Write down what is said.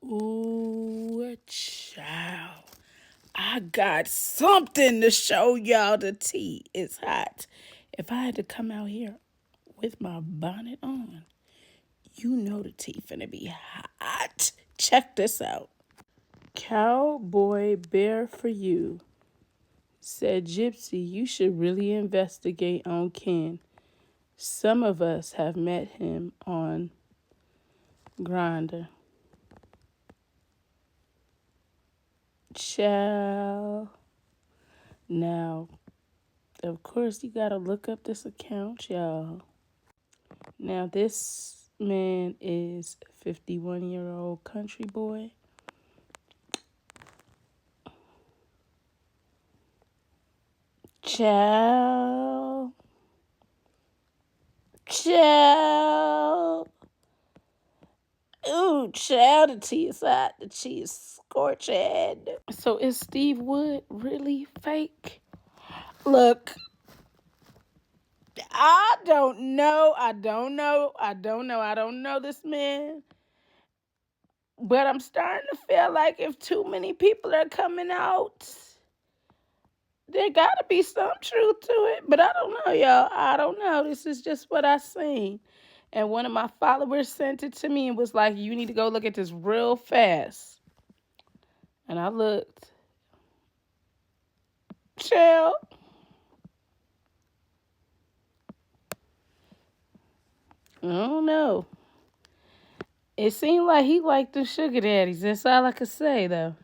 Ooh, child. I got something to show y'all. The tea is hot. If I had to come out here with my bonnet on, you know the tea finna be hot. Check this out. Cowboy bear for you. Said Gypsy, you should really investigate on Ken. Some of us have met him on Grindr. Child. Now, of course, you gotta look up this account, y'all. Now, this man is a 51-year-old country boy. Child. Ooh, child, the tea is hot. The tea is scorching. So is Steve Wood really fake? Look, I don't know this man. But I'm starting to feel like if too many people are coming out, there got to be some truth to it. But I don't know, y'all. I don't know. This is just what I seen. And one of my followers sent it to me and was like, you need to go look at this real fast. And I looked. Chill. I don't know. It seemed like he liked the sugar daddies. That's all I could say, though.